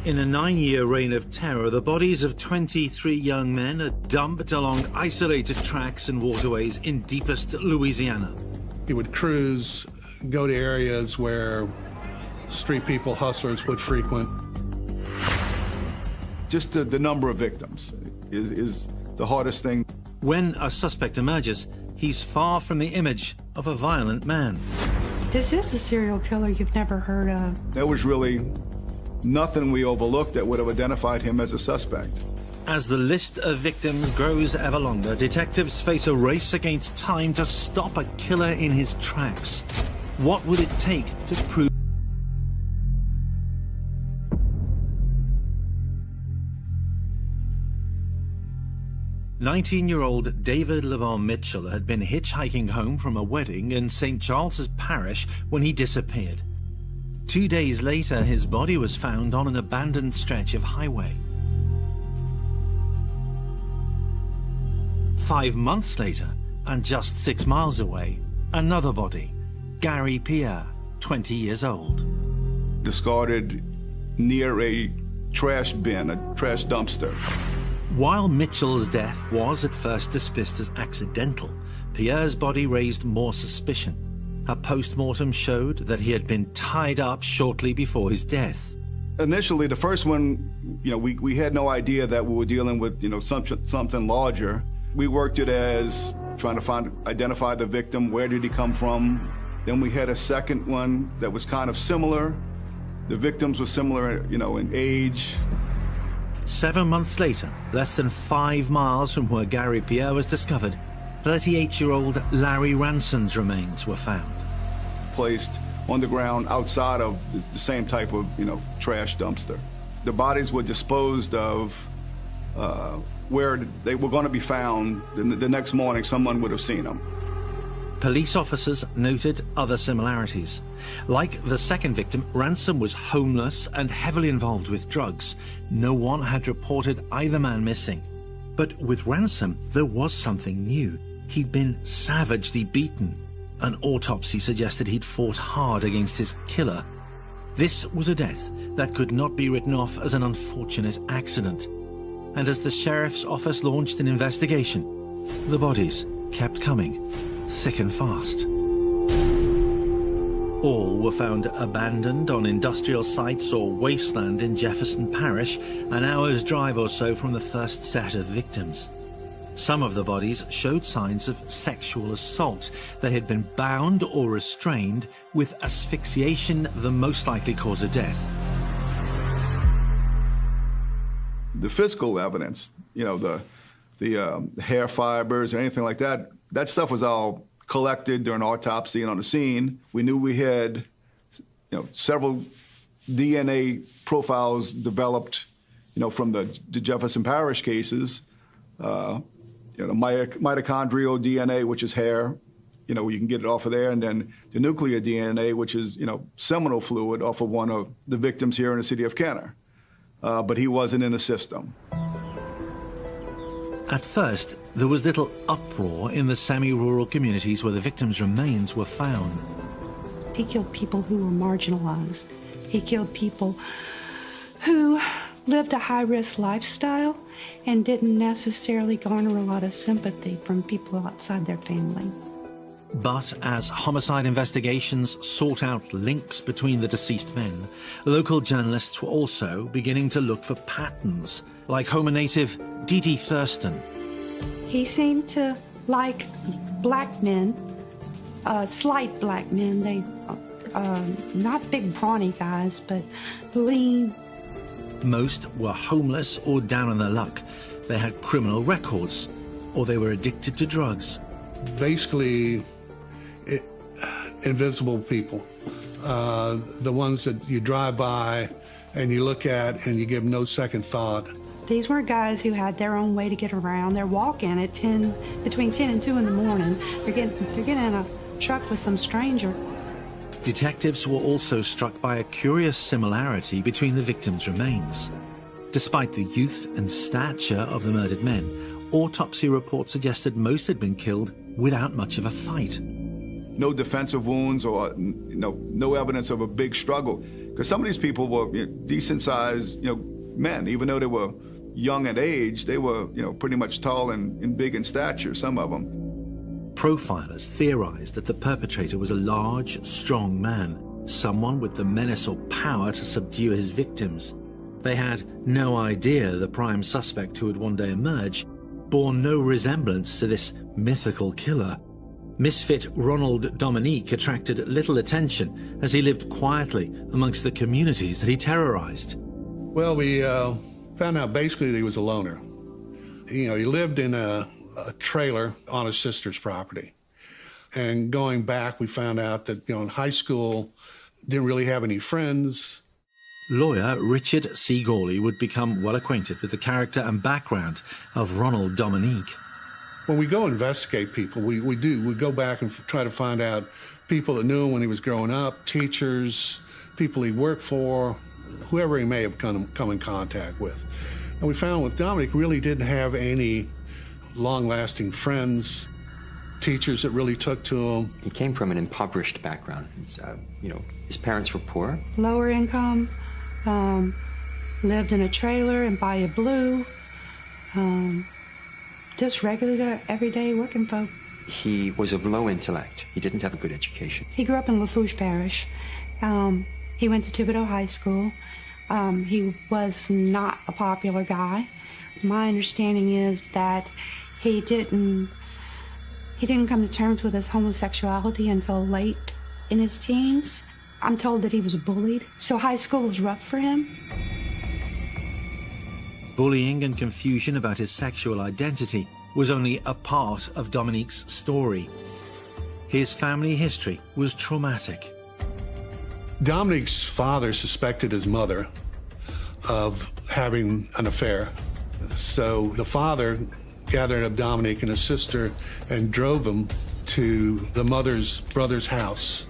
In a 9-year reign of terror, the bodies of 23 young men are dumped along isolated tracks and waterways in deepest Louisiana. He would cruise, go to areas where street people, hustlers would frequent. Just the number of victims is the hardest thing. When a suspect emerges, he's far from the image of a violent man. This is the serial killer you've never heard of. There was really nothing we overlooked that would have identified him as a suspect. As the list of victims grows ever longer, detectives face a race against time to stop a killer in his tracks. What would it take to prove? "19-year-old David Lavon Mitchell had been hitchhiking home from a wedding in St. Charles's Parish when he disappeared. 2 days later, his body was found on an abandoned stretch of highway. 5 months later, and just 6 miles away, another body, Gary Pierre, 20 years old. Discarded near a trash bin, a trash dumpster. While Mitchell's death was at first dismissed as accidental, Pierre's body raised more suspicion. A post-mortem showed that he had been tied up shortly before his death. Initially, the first one, we had no idea that we were dealing with, something larger. We worked it as trying to identify the victim, where did he come from. Then we had a second one that was kind of similar. The victims were similar, in age. 7 months later, less than 5 miles from where Gary Pierre was discovered, 38-year-old Larry Ranson's remains were found. Placed on the ground outside of the same type of, trash dumpster. The bodies were disposed of where they were going to be found. The next morning, someone would have seen them. Police officers noted other similarities. Like the second victim, Ransom was homeless and heavily involved with drugs. No one had reported either man missing. But with Ransom, there was something new. He'd been savagely beaten. An autopsy suggested he'd fought hard against his killer. This was a death that could not be written off as an unfortunate accident. And as the sheriff's office launched an investigation, the bodies kept coming, thick and fast. All were found abandoned on industrial sites or wasteland in Jefferson Parish, an hour's drive or so from the first set of victims. Some of the bodies showed signs of sexual assault. They had been bound or restrained, with asphyxiation the most likely cause of death. The physical evidence, the hair fibers or anything like that, that stuff was all collected during autopsy and on the scene. We knew we had, several DNA profiles developed, from the Jefferson Parish cases. Mitochondrial DNA, which is hair, you can get it off of there, and then the nuclear DNA, which is, seminal fluid off of one of the victims here in the city of Kenner. But he wasn't in the system. At first, there was little uproar in the semi-rural communities where the victims' remains were found. He killed people who were marginalized. He killed people who lived a high-risk lifestyle and didn't necessarily garner a lot of sympathy from people outside their family. But as homicide investigations sought out links between the deceased men, local journalists were also beginning to look for patterns, like Homer native Dee Thurston. He seemed to like black men, slight black men. They, not big brawny guys, but lean. Most were homeless or down on their luck. They had criminal records, or they were addicted to drugs. Basically, invisible people, the ones that you drive by and you look at and you give no second thought. These were guys who had their own way to get around. They're walking at between 10 and 2 in the morning. They're getting in a truck with some stranger. Detectives were also struck by a curious similarity between the victims' remains. Despite the youth and stature of the murdered men, autopsy reports suggested most had been killed without much of a fight. no defensive wounds or no evidence of a big struggle. Because some of these people were decent-sized men, even though they were young at age, they were pretty much tall and big in stature, some of them. Profilers theorized that the perpetrator was a large, strong man, someone with the menace or power to subdue his victims. They had no idea the prime suspect who would one day emerge bore no resemblance to this mythical killer. Misfit Ronald Dominique attracted little attention as he lived quietly amongst the communities that he terrorized. Well, we found out basically that he was a loner. He lived in a trailer on his sister's property. And going back, we found out that, in high school, didn't really have any friends. Lawyer Richard C. Gawley would become well acquainted with the character and background of Ronald Dominique. When we go investigate people, we go back and try to find out people that knew him when he was growing up, teachers, people he worked for, whoever he may have come in contact with. And we found with Dominique really didn't have any long-lasting friends, teachers that really took to him. He came from an impoverished background. His parents were poor. Lower income, lived in a trailer in Bayou Blue, just regular, everyday working folk. He was of low intellect. He didn't have a good education. He grew up in Lafourche Parish. He went to Thibodaux High School. He was not a popular guy. My understanding is that he didn't come to terms with his homosexuality until late in his teens. I'm told that he was bullied, so high school was rough for him. Bullying and confusion about his sexual identity was only a part of Dominique's story. His family history was traumatic. Dominique's father suspected his mother of having an affair. So the father gathered up Dominique and his sister and drove them to the mother's brother's house.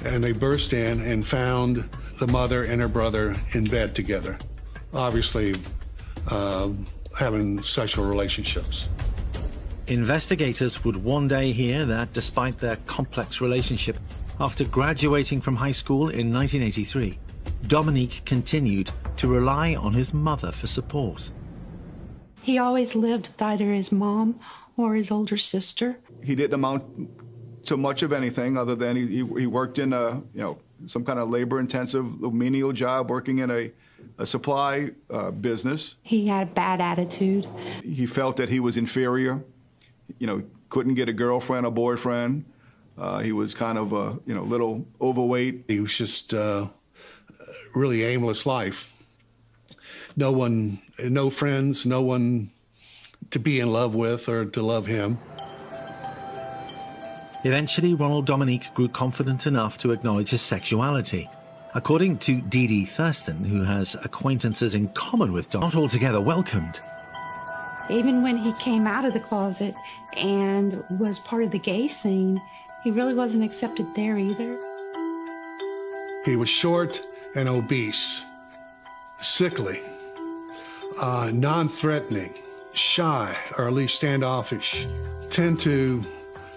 And they burst in and found the mother and her brother in bed together, obviously having sexual relationships. Investigators would one day hear that despite their complex relationship, after graduating from high school in 1983, Dominique continued to rely on his mother for support. He always lived with either his mom or his older sister. He didn't amount to much of anything other than he worked in some kind of labor-intensive menial job, working in a supply business. He had a bad attitude. He felt that he was inferior. Couldn't get a girlfriend or boyfriend. He was kind of a little overweight. He was just really aimless life. No friends, no one to be in love with or to love him. Eventually, Ronald Dominique grew confident enough to acknowledge his sexuality. According to Dee Dee Thurston, who has acquaintances in common with Dom, not altogether welcomed. Even when he came out of the closet and was part of the gay scene, he really wasn't accepted there either. He was short and obese, sickly, non-threatening, shy, or at least standoffish, tend to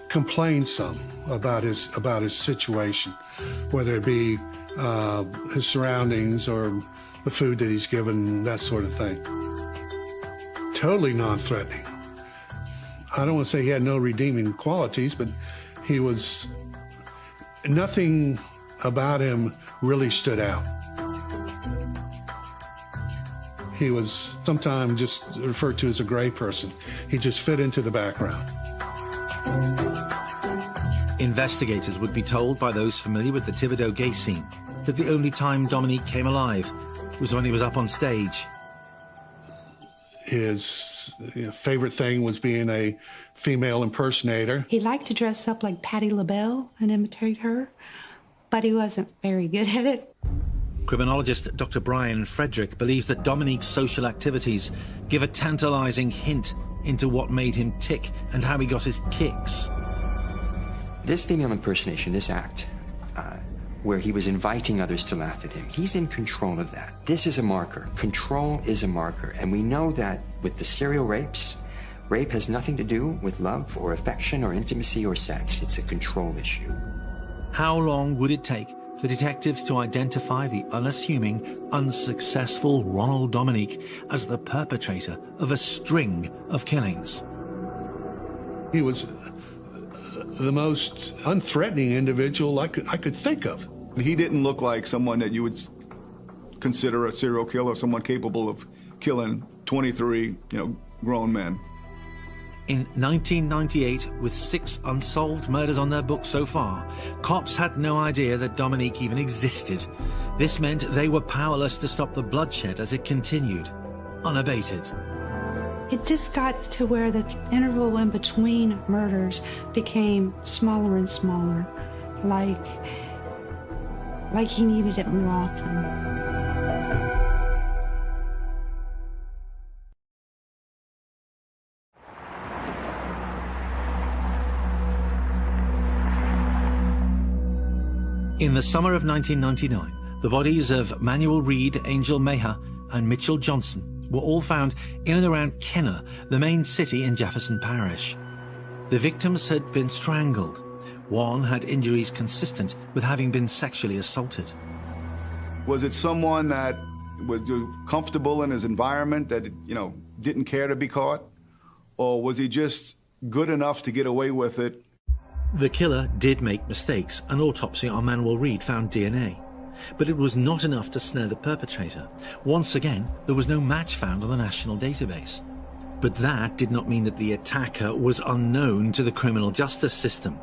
complain some about his situation, whether it be his surroundings or the food that he's given, that sort of thing. Totally non-threatening. I don't want to say he had no redeeming qualities, but he was, nothing about him really stood out. He was sometimes just referred to as a gray person. He just fit into the background. Investigators would be told by those familiar with the Thibodaux gay scene that the only time Dominique came alive was when he was up on stage. His favorite thing was being a female impersonator. He liked to dress up like Patti LaBelle and imitate her, but he wasn't very good at it. Criminologist Dr. Brian Frederick believes that Dominique's social activities give a tantalizing hint into what made him tick and how he got his kicks. This female impersonation, this act, where he was inviting others to laugh at him, he's in control of that. This is a marker. Control is a marker. And we know that with the serial rapes, Rape has nothing to do with love or affection or intimacy or sex. It's a control issue. How long would it take for detectives to identify the unassuming, unsuccessful Ronald Dominique as the perpetrator of a string of killings? He was the most unthreatening individual I could think of. He didn't look like someone that you would consider a serial killer, someone capable of killing 23, grown men. In 1998, with 6 unsolved murders on their books so far, cops had no idea that Dominique even existed. This meant they were powerless to stop the bloodshed as it continued, unabated. It just got to where the interval in between murders became smaller and smaller, like he needed it more often. In the summer of 1999, the bodies of Manuel Reed, Angel Meja, and Mitchell Johnson were all found in and around Kenner, the main city in Jefferson Parish. The victims had been strangled. One had injuries consistent with having been sexually assaulted. Was it someone that was comfortable in his environment that, didn't care to be caught? Or was he just good enough to get away with it? The killer did make mistakes. An autopsy on Manuel Reed found DNA. But it was not enough to snare the perpetrator. Once again, there was no match found on the national database. But that did not mean that the attacker was unknown to the criminal justice system.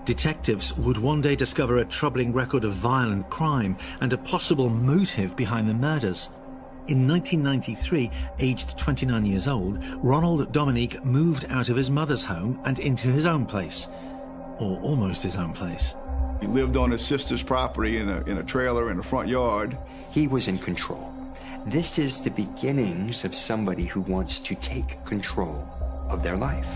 Detectives would one day discover a troubling record of violent crime and a possible motive behind the murders. In 1993, aged 29 years old, Ronald Dominique moved out of his mother's home and into his own place. Or almost his own place. He lived on his sister's property in a trailer in the front yard. He was in control. This is the beginnings of somebody who wants to take control of their life.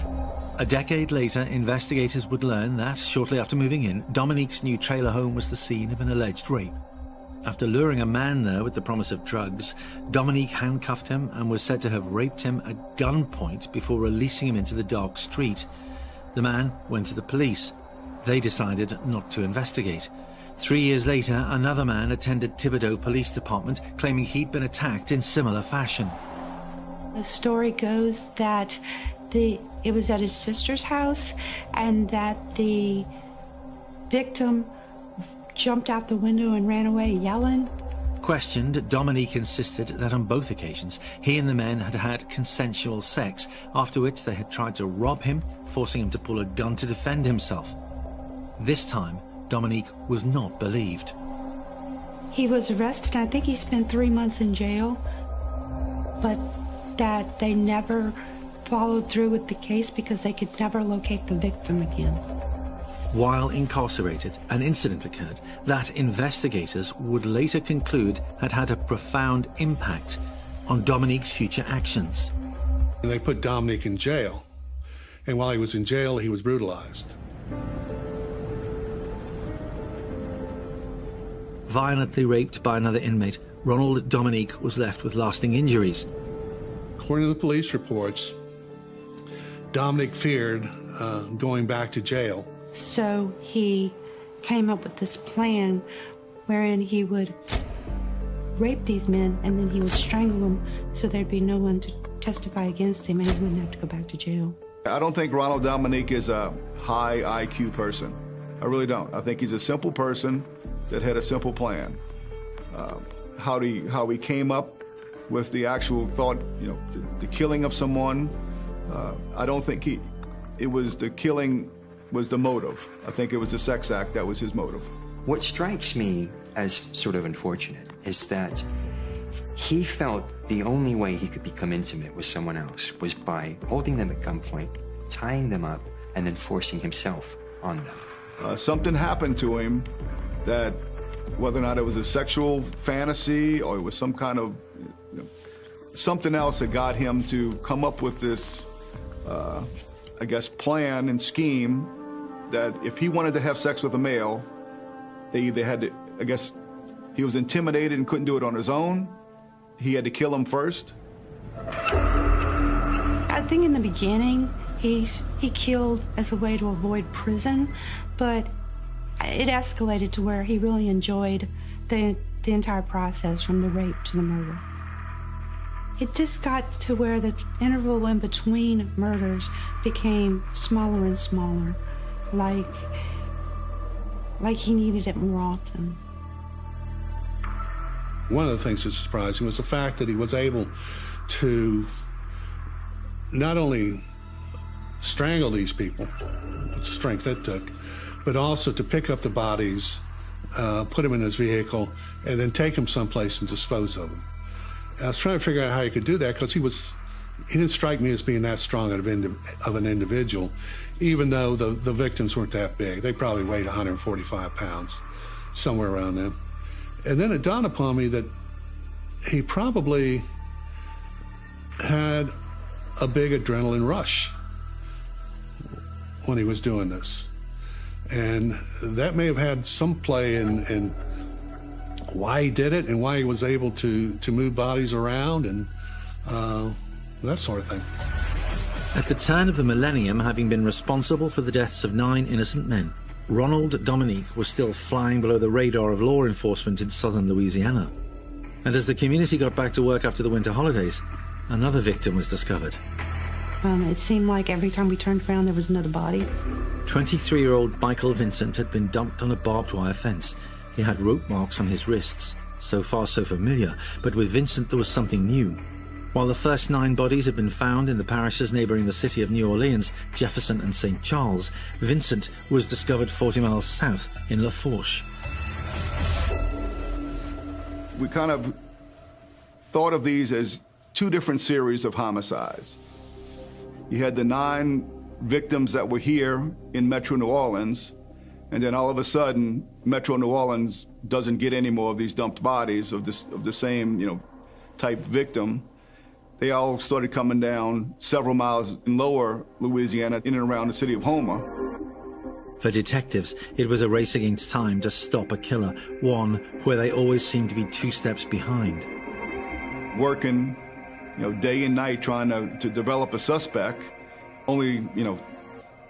A decade later, investigators would learn that, shortly after moving in, Dominique's new trailer home was the scene of an alleged rape. After luring a man there with the promise of drugs, Dominique handcuffed him and was said to have raped him at gunpoint before releasing him into the dark street. The man went to the police. They decided not to investigate. 3 years later, another man attended Thibodaux Police Department, claiming he'd been attacked in similar fashion. The story goes that it was at his sister's house and that the victim jumped out the window and ran away yelling. Questioned, Dominique insisted that on both occasions he and the men had had consensual sex, after which they had tried to rob him, forcing him to pull a gun to defend himself. This time, Dominique was not believed. He was arrested. I think he spent 3 months in jail, but that they never followed through with the case because they could never locate the victim again. While incarcerated, an incident occurred that investigators would later conclude had had a profound impact on Dominique's future actions. They put Dominique in jail, and while he was in jail, he was brutalized. Violently raped by another inmate, Ronald Dominique was left with lasting injuries. According to the police reports, Dominique feared going back to jail. So he came up with this plan wherein he would rape these men and then he would strangle them so there'd be no one to testify against him and he wouldn't have to go back to jail. I don't think Ronald Dominique is a high IQ person. I really don't. I think he's a simple person that had a simple plan. How he came up with the actual thought, the killing of someone, I don't think it was the killing was the motive. I think it was the sex act that was his motive. What strikes me as sort of unfortunate is that he felt the only way he could become intimate with someone else was by holding them at gunpoint, tying them up, and then forcing himself on them. Something happened to him that, whether or not it was a sexual fantasy or it was some kind of something else that got him to come up with this, plan and scheme that if he wanted to have sex with a male, they either had to, he was intimidated and couldn't do it on his own. He had to kill him first. As think in the beginning he killed as a way to avoid prison, but it escalated to where he really enjoyed the entire process, from the rape to the murder. It just got to where the interval in between murders became smaller and smaller, like he needed it more often. One of the things that surprised me was the fact that he was able to not only strangle these people, the strength it took, but also to pick up the bodies, put them in his vehicle, and then take them someplace and dispose of them. I was trying to figure out how he could do that, because he didn't strike me as being that strong of an individual, even though the victims weren't that big. They probably weighed 145 pounds, somewhere around there. And then it dawned upon me that he probably had a big adrenaline rush when he was doing this. And that may have had some play in why he did it and why he was able to move bodies around and that sort of thing. At the turn of the millennium, having been responsible for the deaths of 9 innocent men, Ronald Dominique was still flying below the radar of law enforcement in southern Louisiana. And as the community got back to work after the winter holidays, another victim was discovered. It seemed like every time we turned around, there was another body. 23-year-old Michael Vincent had been dumped on a barbed wire fence. He had rope marks on his wrists. So far, so familiar, but with Vincent there was something new. While the first 9 bodies had been found in the parishes neighboring the city of New Orleans, Jefferson and St. Charles, Vincent was discovered 40 miles south in La Fourche. We kind of thought of these as 2 different series of homicides. You had the 9 victims that were here in Metro New Orleans, and then all of a sudden, Metro New Orleans doesn't get any more of these dumped bodies of the same, type victim. They all started coming down several miles in lower Louisiana, in and around the city of Homer. For detectives, it was a race against time to stop a killer, one where they always seemed to be 2 steps behind. Working, day and night trying to develop a suspect, only,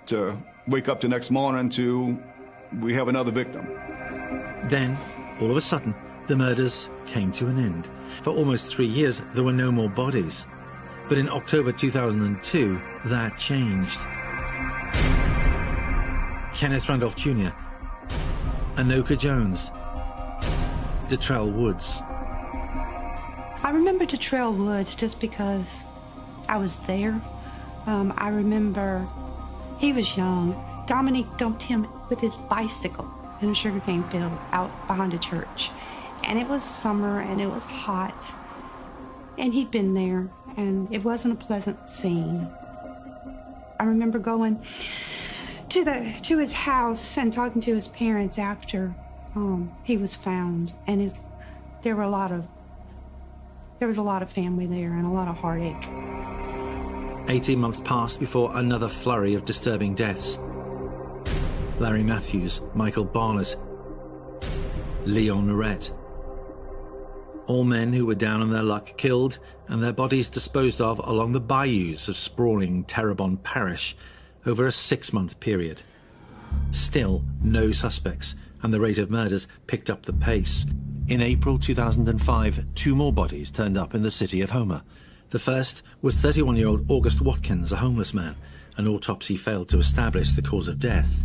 to wake up the next morning to, we have another victim. Then, all of a sudden, the murders came to an end. For almost 3 years, there were no more bodies. But in October 2002, that changed. Kenneth Randolph Jr., Anoka Jones, Detrell Woods. I remember Detrell Woods just because I was there. I remember he was young. Dominique dumped him with his bicycle in a sugarcane field out behind a church. And it was summer and it was hot. And he'd been there and it wasn't a pleasant scene. I remember going to his house and talking to his parents after he was found. And there was a lot of family there and a lot of heartache. 18 months passed before another flurry of disturbing deaths. Larry Matthews, Michael Barnett, Leon Norette. All men who were down on their luck killed and their bodies disposed of along the bayous of sprawling Terrebonne Parish over a 6-month period. Still no suspects, and the rate of murders picked up the pace. In April 2005, 2 more bodies turned up in the city of Homer. The first was 31-year-old August Watkins, a homeless man. An autopsy failed to establish the cause of death.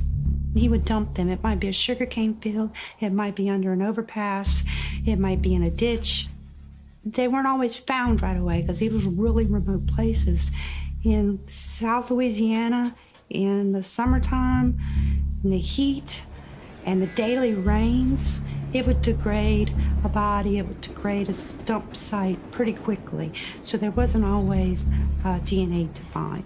He would dump them. It might be a sugarcane field, it might be under an overpass, it might be in a ditch. They weren't always found right away because these were really remote places. In South Louisiana, in the summertime, in the heat, and the daily rains, it would degrade a body, it would degrade a dump site pretty quickly. So there wasn't always DNA to find.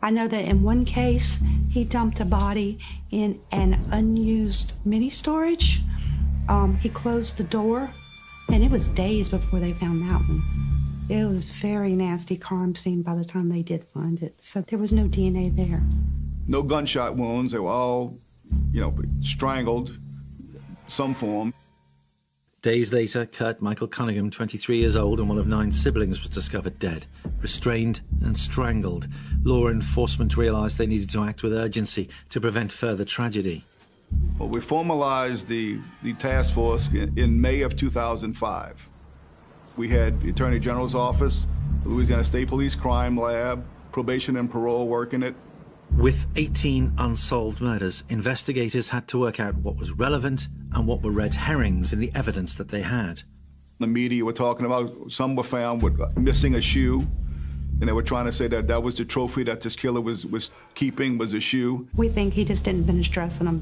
I know that in one case, he dumped a body in an unused mini storage. He closed the door, and it was days before they found that one. It was a very nasty crime scene by the time they did find it. So there was no DNA there. No gunshot wounds. They were all, strangled, some form. Days later, Kurt Michael Cunningham, 23 years old and one of 9 siblings, was discovered dead, restrained and strangled. Law enforcement realized they needed to act with urgency to prevent further tragedy. Well, we formalized the task force in May of 2005. We had the Attorney General's office, the Louisiana State Police Crime Lab, probation and parole working it. With 18 unsolved murders, investigators had to work out what was relevant and what were red herrings in the evidence that they had. The media were talking about some were found with missing a shoe, and they were trying to say that that was the trophy that this killer was keeping, was a shoe. We think he just didn't finish dressing them.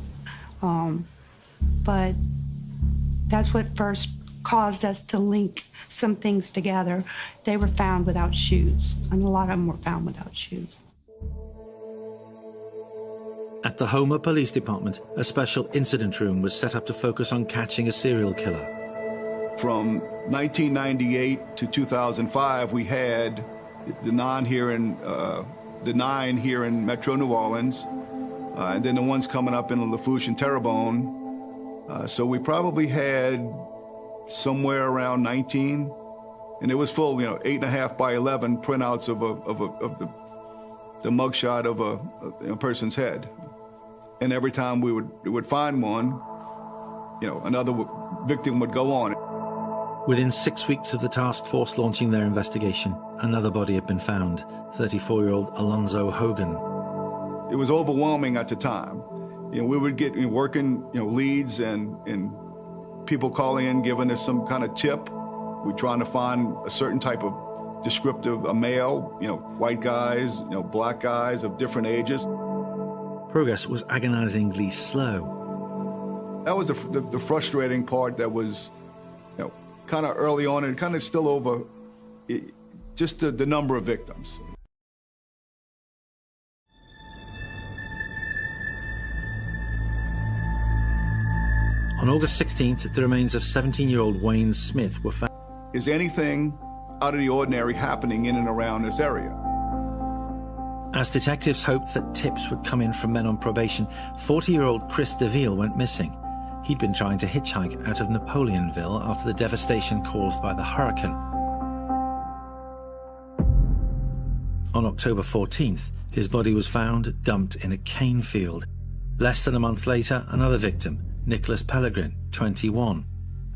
But that's what first caused us to link some things together. They were found without shoes, and a lot of them were found without shoes. At the Homer Police Department, a special incident room was set up to focus on catching a serial killer. From 1998 to 2005, we had the 9 here in Metro New Orleans, and then the ones coming up in Lafourche and Terrebonne. So we probably had somewhere around 19, and it was full, 8.5 by 11 printouts of the mugshot of a person's head. And every time we would find one, another victim would go on. Within 6 weeks of the task force launching their investigation, another body had been found, 34-year-old Alonzo Hogan. It was overwhelming at the time. We would get working, leads and people calling in, giving us some kind of tip. We're trying to find a certain type of descriptive, a male, white guys, black guys of different ages. Progress was agonizingly slow. That was the frustrating part that was, kind of early on and kind of still over, just the number of victims. On August 16th, the remains of 17-year-old Wayne Smith were found. Is anything out of the ordinary happening in and around this area? As detectives hoped that tips would come in from men on probation, 40-year-old Chris DeVille went missing. He'd been trying to hitchhike out of Napoleonville after the devastation caused by the hurricane. On October 14th, his body was found dumped in a cane field. Less than a month later, another victim, Nicholas Pellegrin, 21.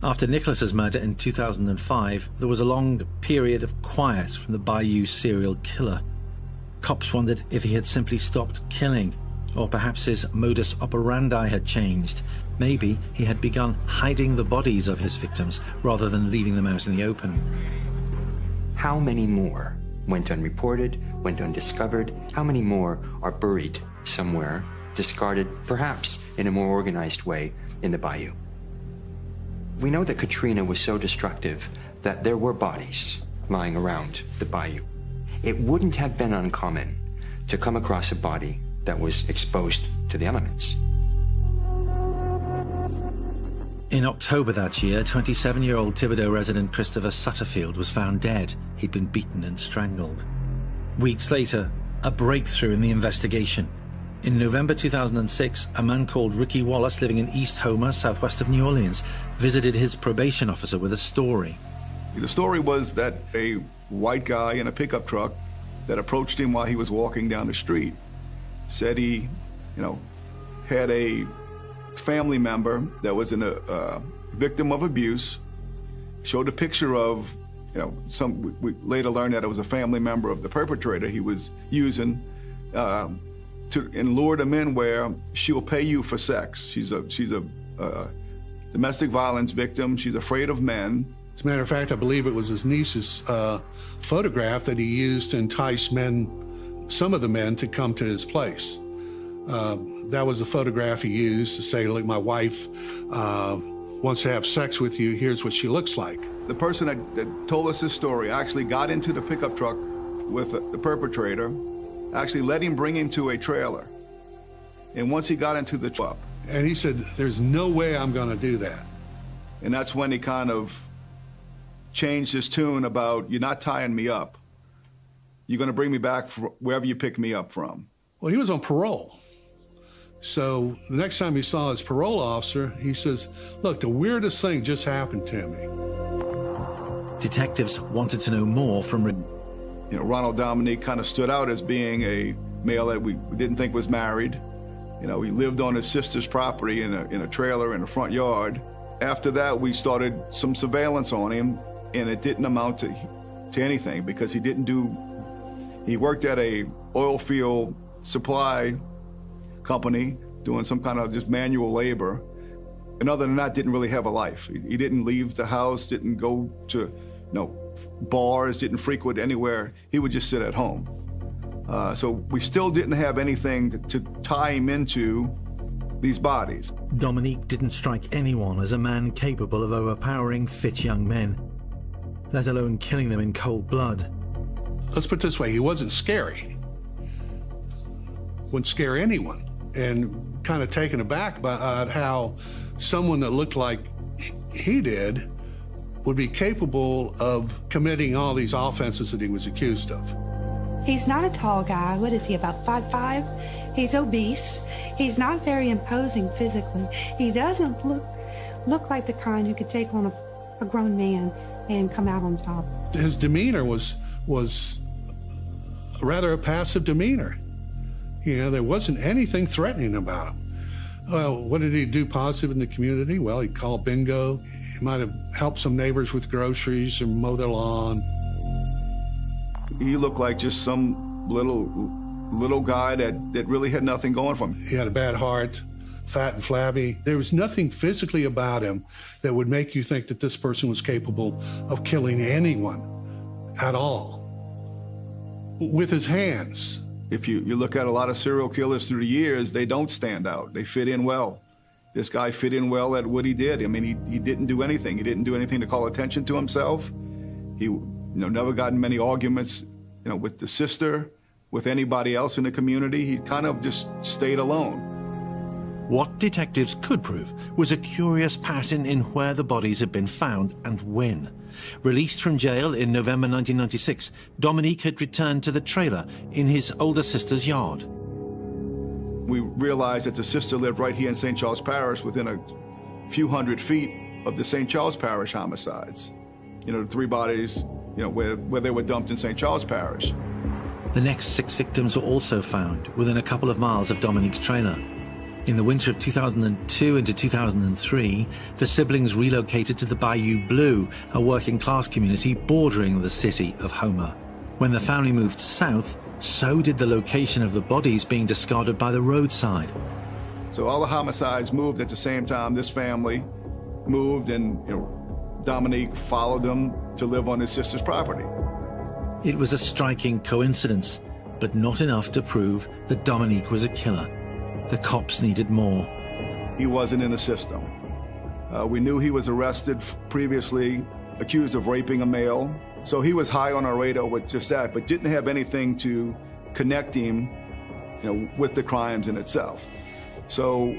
After Nicholas's murder in 2005, there was a long period of quiet from the Bayou serial killer. Cops wondered if he had simply stopped killing, or perhaps his modus operandi had changed. Maybe he had begun hiding the bodies of his victims rather than leaving them out in the open. How many more went unreported, went undiscovered? How many more are buried somewhere, discarded perhaps in a more organized way in the bayou? We know that Katrina was so destructive that there were bodies lying around the bayou. It wouldn't have been uncommon to come across a body that was exposed to the elements. In October that year, 27-year-old Thibodaux resident Christopher Sutterfield was found dead. He'd been beaten and strangled. Weeks later, a breakthrough in the investigation. In November 2006, a man called Ricky Wallace, living in East Homer, southwest of New Orleans, visited his probation officer with a story. The story was that a white guy in a pickup truck that approached him while he was walking down the street said he, had a family member that was a victim of abuse, showed a picture of, we later learned that it was a family member of the perpetrator he was using, and lured him in where she'll pay you for sex. She's a domestic violence victim. She's afraid of men. As a matter of fact, I believe it was his niece's photograph that he used to entice some of the men to come to his place. That was the photograph he used to say, look, my wife wants to have sex with you. Here's what she looks like. The person that told us this story actually got into the pickup truck with the perpetrator, actually let him bring him to a trailer. And once he got into the truck. And he said, there's no way I'm going to do that. And that's when he kind of changed his tune about, you're not tying me up. You're going to bring me back wherever you pick me up from. Well, he was on parole. So the next time he saw his parole officer, he says, look, the weirdest thing just happened to me. Detectives wanted to know more from... You know, Ronald Dominique kind of stood out as being a male that we didn't think was married. You know, he lived on his sister's property in a trailer in the front yard. After that, we started some surveillance on him, and it didn't amount to anything because he worked at a oil field supply company doing some kind of just manual labor. And other than that, didn't really have a life. He didn't leave the house, didn't go to bars, didn't frequent anywhere. He would just sit at home. So we still didn't have anything to tie him into these bodies. Dominique didn't strike anyone as a man capable of overpowering fit young men, let alone killing them in cold blood. Let's put it this way, he wasn't scary. Wouldn't scare anyone. And kind of taken aback by how someone that looked like he did would be capable of committing all these offenses that he was accused of. He's not a tall guy. What is he, about 5'5"? He's obese. He's not very imposing physically. He doesn't look like the kind who could take on a grown man and come out on top. His demeanor was rather a passive demeanor. You know, there wasn't anything threatening about him. Well, what did he do positive in the community? Well, he called bingo. He might have helped some neighbors with groceries or mow their lawn. He looked like just some little guy that really had nothing going for him. He had a bad heart, fat and flabby. There was nothing physically about him that would make you think that this person was capable of killing anyone at all with his hands. If you look at a lot of serial killers through the years, they don't stand out. They fit in well. This guy fit in well at what he did. I mean, he didn't do anything. He didn't do anything to call attention to himself. He never got in many arguments, with the sister, with anybody else in the community. He kind of just stayed alone. What detectives could prove was a curious pattern in where the bodies had been found and when. Released from jail in November 1996, Dominique had returned to the trailer in his older sister's yard. We realized that the sister lived right here in St. Charles Parish, within a few hundred feet of the St. Charles Parish homicides. The three bodies, where they were dumped in St. Charles Parish. The next 6 victims were also found within a couple of miles of Dominique's trailer. In the winter of 2002 into 2003, the siblings relocated to the Bayou Blue, a working-class community bordering the city of Homer. When the family moved south, so did the location of the bodies being discarded by the roadside. So all the homicides moved at the same time. This family moved, and Dominique followed them to live on his sister's property. It was a striking coincidence, but not enough to prove that Dominique was a killer. The cops needed more. He wasn't in the system. We knew he was arrested previously, accused of raping a male. So he was high on our radar with just that, but didn't have anything to connect him, with the crimes in itself. So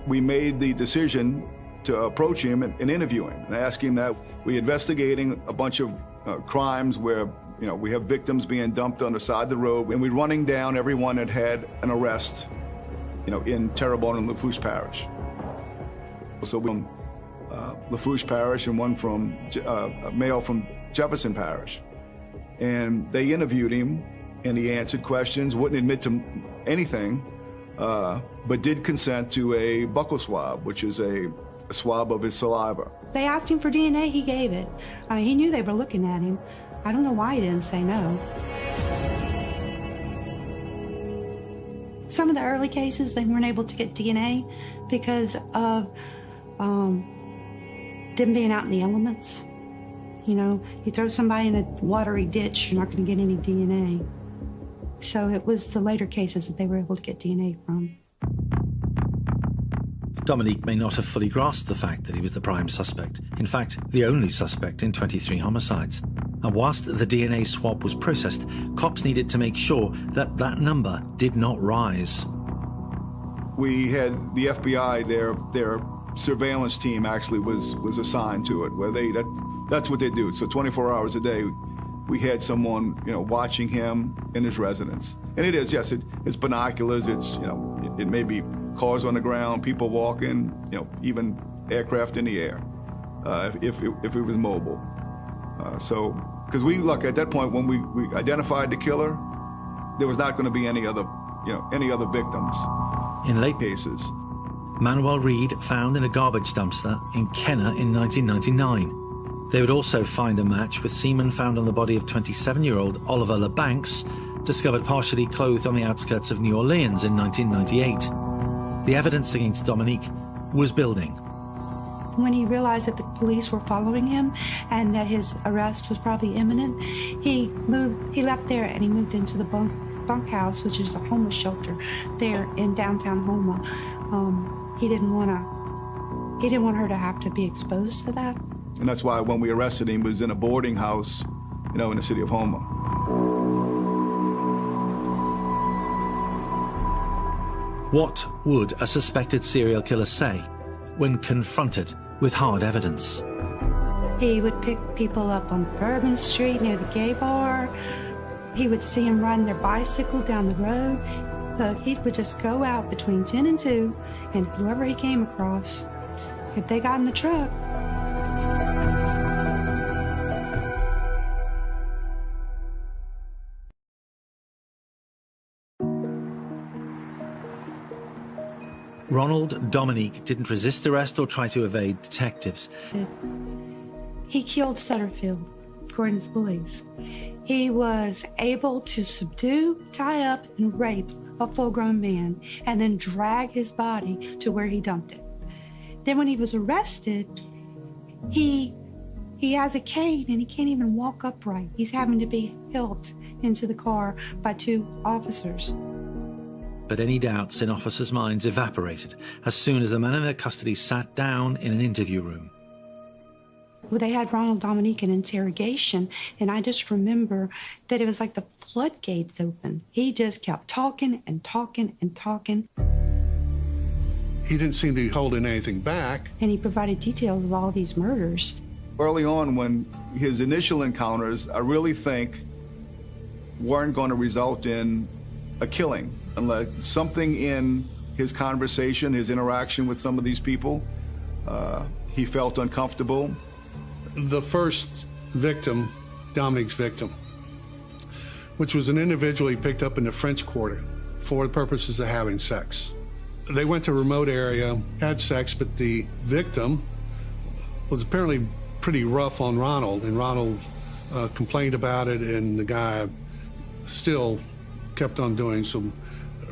we made the decision to approach him and interview him and ask him that. We're investigating a bunch of crimes where we have victims being dumped on the side of the road, and we're running down everyone that had an arrest, in Terrebonne and Lafourche Parish. So from Lafourche Parish and one from a male from Jefferson Parish. And they interviewed him, and he answered questions, wouldn't admit to anything, but did consent to a buccal swab, which is a swab of his saliva. They asked him for DNA, he gave it. He knew they were looking at him. I don't know why he didn't say no. Some of the early cases, they weren't able to get DNA because of them being out in the elements. You throw somebody in a watery ditch, you're not going to get any DNA. So it was the later cases that they were able to get DNA from. Dominique may not have fully grasped the fact that he was the prime suspect. In fact, the only suspect in 23 homicides. And whilst the DNA swab was processed, cops needed to make sure that that number did not rise. We had the FBI, their surveillance team actually was assigned to it, where that's what they do. So 24 hours a day, we had someone, watching him in his residence. And it is, yes, it's binoculars, it's, It may be cars on the ground, people walking, even aircraft in the air, if it was mobile. Because at that point when we identified the killer, there was not going to be any other victims. In late cases, Manuel Reed found in a garbage dumpster in Kenner in 1999. They would also find a match with semen found on the body of 27-year-old Oliver LeBanks, discovered partially clothed on the outskirts of New Orleans in 1998. The evidence against Dominique was building. When he realized that the police were following him and that his arrest was probably imminent, he left there and he moved into the bunkhouse, which is a homeless shelter there in downtown Houma. He didn't want her to have to be exposed to that. And that's why when we arrested him, he was in a boarding house, in the city of Houma. What would a suspected serial killer say when confronted with hard evidence? He would pick people up on Bourbon Street near the gay bar. He would see them riding their bicycle down the road. He would just go out between 10 and 2, and whoever he came across, if they got in the truck. Ronald Dominique didn't resist arrest or try to evade detectives. He killed Sutterfield, according to the police. He was able to subdue, tie up, and rape a full-grown man, and then drag his body to where he dumped it. Then when he was arrested, he has a cane and he can't even walk upright. He's having to be helped into the car by 2 officers. But any doubts in officers' minds evaporated as soon as the man in their custody sat down in an interview room. Well, they had Ronald Dominique in interrogation, and I just remember that it was like the floodgates open. He just kept talking and talking and talking. He didn't seem to be holding anything back. And he provided details of all these murders. Early on, when his initial encounters, I really think, weren't going to result in a killing, unless something in his conversation, his interaction with some of these people, he felt uncomfortable. The first victim, Dominique's victim, which was an individual he picked up in the French Quarter for the purposes of having sex. They went to a remote area, had sex, but the victim was apparently pretty rough on Ronald, and Ronald complained about it, and the guy still kept on doing so.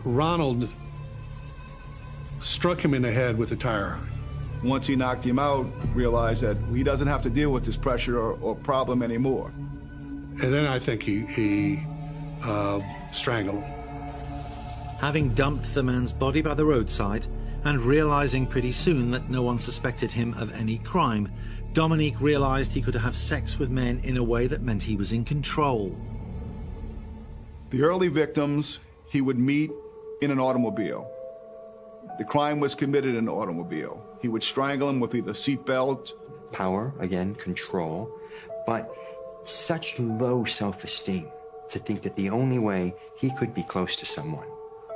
Ronald struck him in the head with a tire iron. Once he knocked him out, realized that he doesn't have to deal with this pressure or problem anymore. And then I think he strangled him. Having dumped the man's body by the roadside and realizing pretty soon that no one suspected him of any crime, Dominique realized he could have sex with men in a way that meant he was in control. The early victims he would meet in an automobile. The crime was committed in an automobile. He would strangle him with either seatbelt. Power, again, control, but such low self-esteem to think that the only way he could be close to someone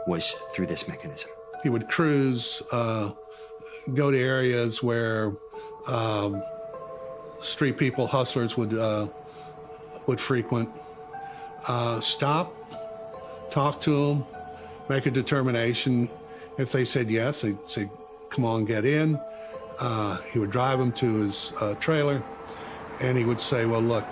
was through this mechanism. He would cruise, go to areas where street people, hustlers would frequent. Stop, talk to them, make a determination. If they said yes, they'd say, come on, get in. He would drive them to his trailer, and he would say, well, look,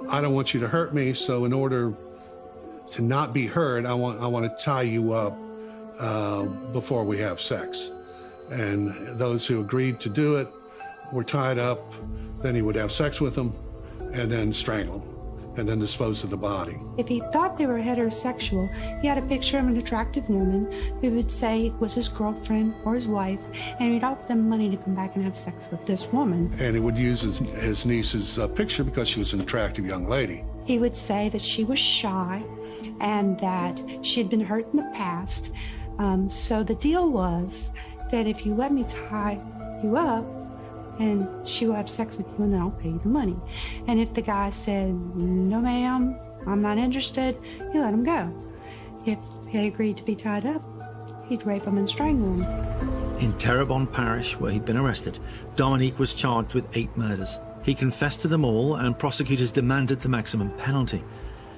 I don't want you to hurt me, so in order to not be hurt, I want to tie you up before we have sex. And those who agreed to do it were tied up. Then he would have sex with them and then strangle them and then dispose of the body. If he thought they were heterosexual, he had a picture of an attractive woman who would say was his girlfriend or his wife, and he'd offer them money to come back and have sex with this woman. And he would use his niece's picture because she was an attractive young lady. He would say that she was shy and that she had been hurt in the past. So the deal was that if you let me tie you up, and she will have sex with you and then I'll pay you the money. And if the guy said, no ma'am, I'm not interested, he let him go. If they agreed to be tied up, he'd rape them and strangle them. In Terrebonne Parish, where he'd been arrested, Dominique was charged with 8 murders. He confessed to them all, and prosecutors demanded the maximum penalty.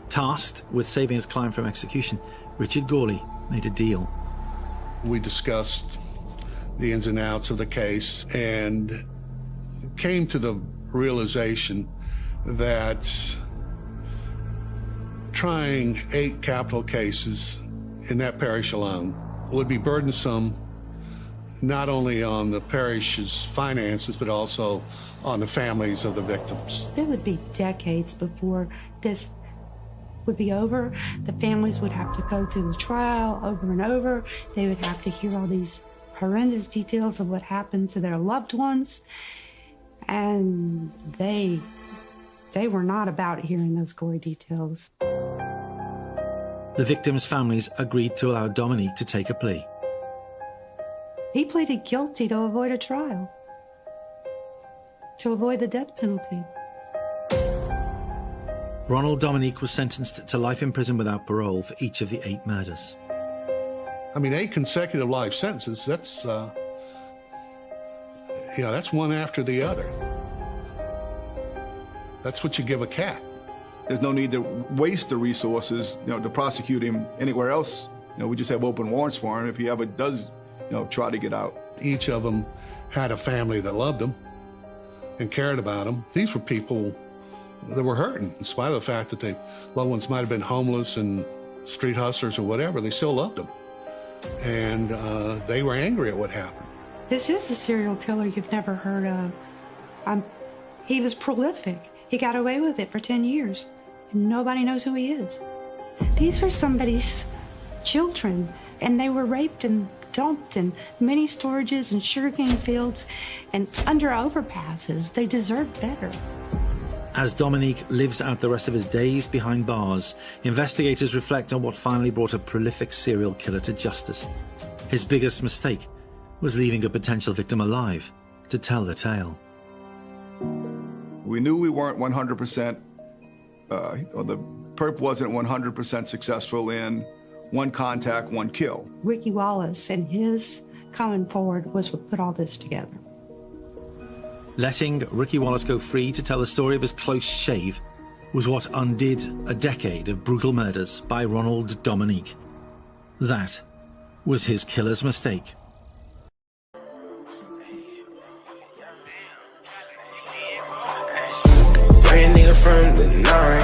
Tasked with saving his client from execution, Richard Gawley made a deal. We discussed the ins and outs of the case and came to the realization that trying 8 capital cases in that parish alone would be burdensome, not only on the parish's finances, but also on the families of the victims. It would be decades before this would be over. The families would have to go through the trial over and over. They would have to hear all these horrendous details of what happened to their loved ones. And they were not about hearing those gory details. The victims' families agreed to allow Dominique to take a plea. He pleaded guilty to avoid a trial, to avoid the death penalty. Ronald Dominique was sentenced to life in prison without parole for each of the 8 murders. I mean, 8 consecutive life sentences, that's one after the other. That's what you give a cat. There's no need to waste the resources, to prosecute him anywhere else. We just have open warrants for him if he ever does, try to get out. Each of them had a family that loved him and cared about him. These were people that were hurting, in spite of the fact that their loved ones might have been homeless and street hustlers or whatever. They still loved him. And they were angry at what happened. This is a serial killer you've never heard of. He was prolific. He got away with it for 10 years. And nobody knows who he is. These were somebody's children, and they were raped and dumped in mini storages and sugarcane fields and under overpasses. They deserve better. As Dominique lives out the rest of his days behind bars, investigators reflect on what finally brought a prolific serial killer to justice. His biggest mistake was leaving a potential victim alive to tell the tale. We knew we weren't 100%, or the perp wasn't 100% successful in one contact, one kill. Ricky Wallace and his coming forward was what put all this together. Letting Ricky Wallace go free to tell the story of his close shave was what undid a decade of brutal murders by Ronald Dominique. That was his killer's mistake. Nigga from the 9